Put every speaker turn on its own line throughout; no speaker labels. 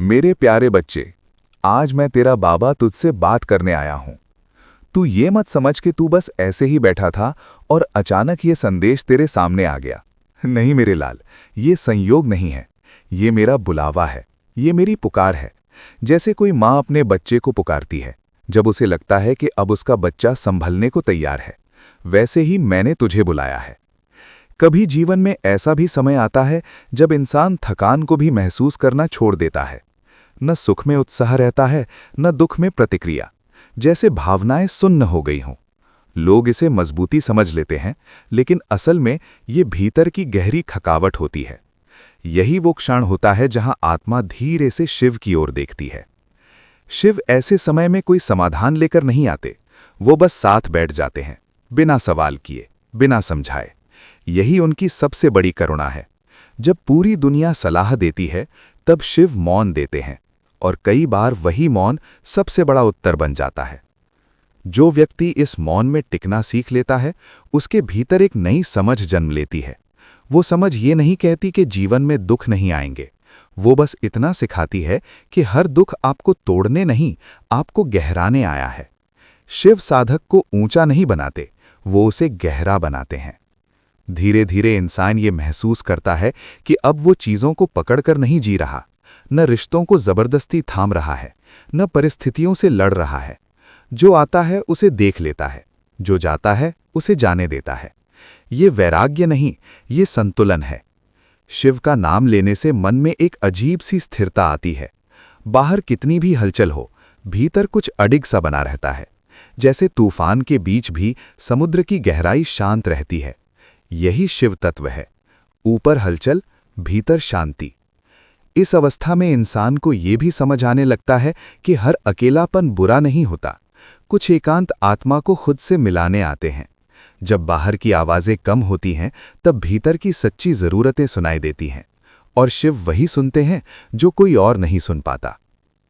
मेरे प्यारे बच्चे, आज मैं तेरा बाबा तुझसे बात करने आया हूं। तू ये मत समझ कि तू बस ऐसे ही बैठा था और अचानक ये संदेश तेरे सामने आ गया। नहीं मेरे लाल, ये संयोग नहीं है। ये मेरा बुलावा है, ये मेरी पुकार है। जैसे कोई माँ अपने बच्चे को पुकारती है जब उसे लगता है कि अब उसका बच्चा संभलने को तैयार है, वैसे ही मैंने तुझे बुलाया है। कभी जीवन में ऐसा भी समय आता है जब इंसान थकान को भी महसूस करना छोड़ देता है। न सुख में उत्साह रहता है, न दुख में प्रतिक्रिया, जैसे भावनाएं सुन्न हो गई हों। लोग इसे मजबूती समझ लेते हैं, लेकिन असल में ये भीतर की गहरी थकावट होती है। यही वो क्षण होता है जहां आत्मा धीरे से शिव की ओर देखती है। शिव ऐसे समय में कोई समाधान लेकर नहीं आते, वो बस साथ बैठ जाते हैं, बिना सवाल किए, बिना समझाए। यही उनकी सबसे बड़ी करुणा है। जब पूरी दुनिया सलाह देती है, तब शिव मौन देते हैं, और कई बार वही मौन सबसे बड़ा उत्तर बन जाता है। जो व्यक्ति इस मौन में टिकना सीख लेता है, उसके भीतर एक नई समझ जन्म लेती है। वो समझ ये नहीं कहती कि जीवन में दुख नहीं आएंगे, वो बस इतना सिखाती है कि हर दुख आपको तोड़ने नहीं, आपको गहराने आया है। शिव साधक को ऊंचा नहीं बनाते, वो उसे गहरा बनाते हैं। धीरे धीरे इंसान ये महसूस करता है कि अब वो चीज़ों को पकड़कर नहीं जी रहा, न रिश्तों को जबरदस्ती थाम रहा है, न परिस्थितियों से लड़ रहा है। जो आता है उसे देख लेता है, जो जाता है उसे जाने देता है। ये वैराग्य नहीं, ये संतुलन है। शिव का नाम लेने से मन में एक अजीब सी स्थिरता आती है। बाहर कितनी भी हलचल हो, भीतर कुछ अडिग सा बना रहता है। जैसे तूफान के बीच भी समुद्र की गहराई शांत रहती है। यही शिव तत्व है, ऊपर हलचल, भीतर शांति। इस अवस्था में इंसान को ये भी समझ आने लगता है कि हर अकेलापन बुरा नहीं होता। कुछ एकांत आत्मा को खुद से मिलाने आते हैं। जब बाहर की आवाज़ें कम होती हैं, तब भीतर की सच्ची ज़रूरतें सुनाई देती हैं, और शिव वही सुनते हैं जो कोई और नहीं सुन पाता।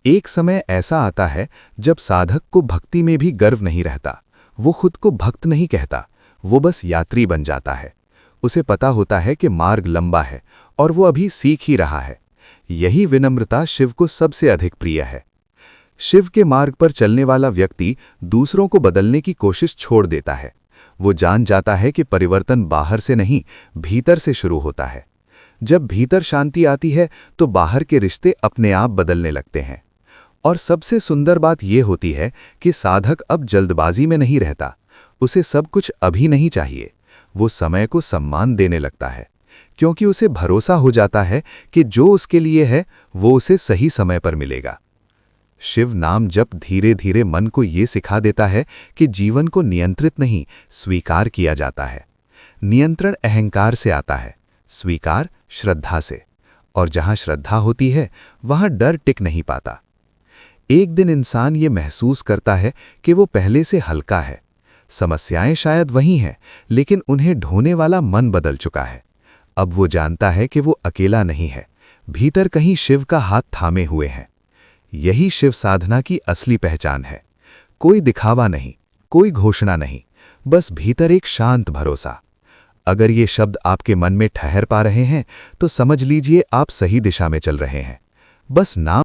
एक समय ऐसा आता है जब साधक को भक्ति में भी गर्व नहीं रहता। वो खुद को भक्त नहीं कहता, वो बस यात्री बन जाता है। उसे पता होता है कि मार्ग लंबा है और वो अभी सीख ही रहा है। यही विनम्रता शिव को सबसे अधिक प्रिय है। शिव के मार्ग पर चलने वाला व्यक्ति दूसरों को बदलने की कोशिश छोड़ देता है। वो जान जाता है कि परिवर्तन बाहर से नहीं, भीतर से शुरू होता है। जब भीतर शांति आती है तो बाहर के रिश्ते अपने आप बदलने लगते हैं। और सबसे सुंदर बात यह होती है कि साधक अब जल्दबाजी में नहीं रहता। उसे सब कुछ अभी नहीं चाहिए। वो समय को सम्मान देने लगता है, क्योंकि उसे भरोसा हो जाता है कि जो उसके लिए है वो उसे सही समय पर मिलेगा। शिव नाम जप धीरे धीरे मन को ये सिखा देता है कि जीवन को नियंत्रित नहीं, स्वीकार किया जाता है। नियंत्रण अहंकार से आता है, स्वीकार श्रद्धा से। और जहां श्रद्धा होती है, वहां डर टिक नहीं पाता। एक दिन इंसान ये महसूस करता है कि वो पहले से हल्का है। समस्याएं शायद वही हैं, लेकिन उन्हें ढोने वाला मन बदल चुका है। अब वो जानता है कि वो अकेला नहीं है, भीतर कहीं शिव का हाथ थामे हुए हैं। यही शिव साधना की असली पहचान है। कोई दिखावा नहीं, कोई घोषणा नहीं, बस भीतर एक शांत भरोसा। अगर ये शब्द आपके मन में ठहर पा रहे हैं, तो समझ लीजिए आप सही दिशा में चल रहे हैं। बस नाम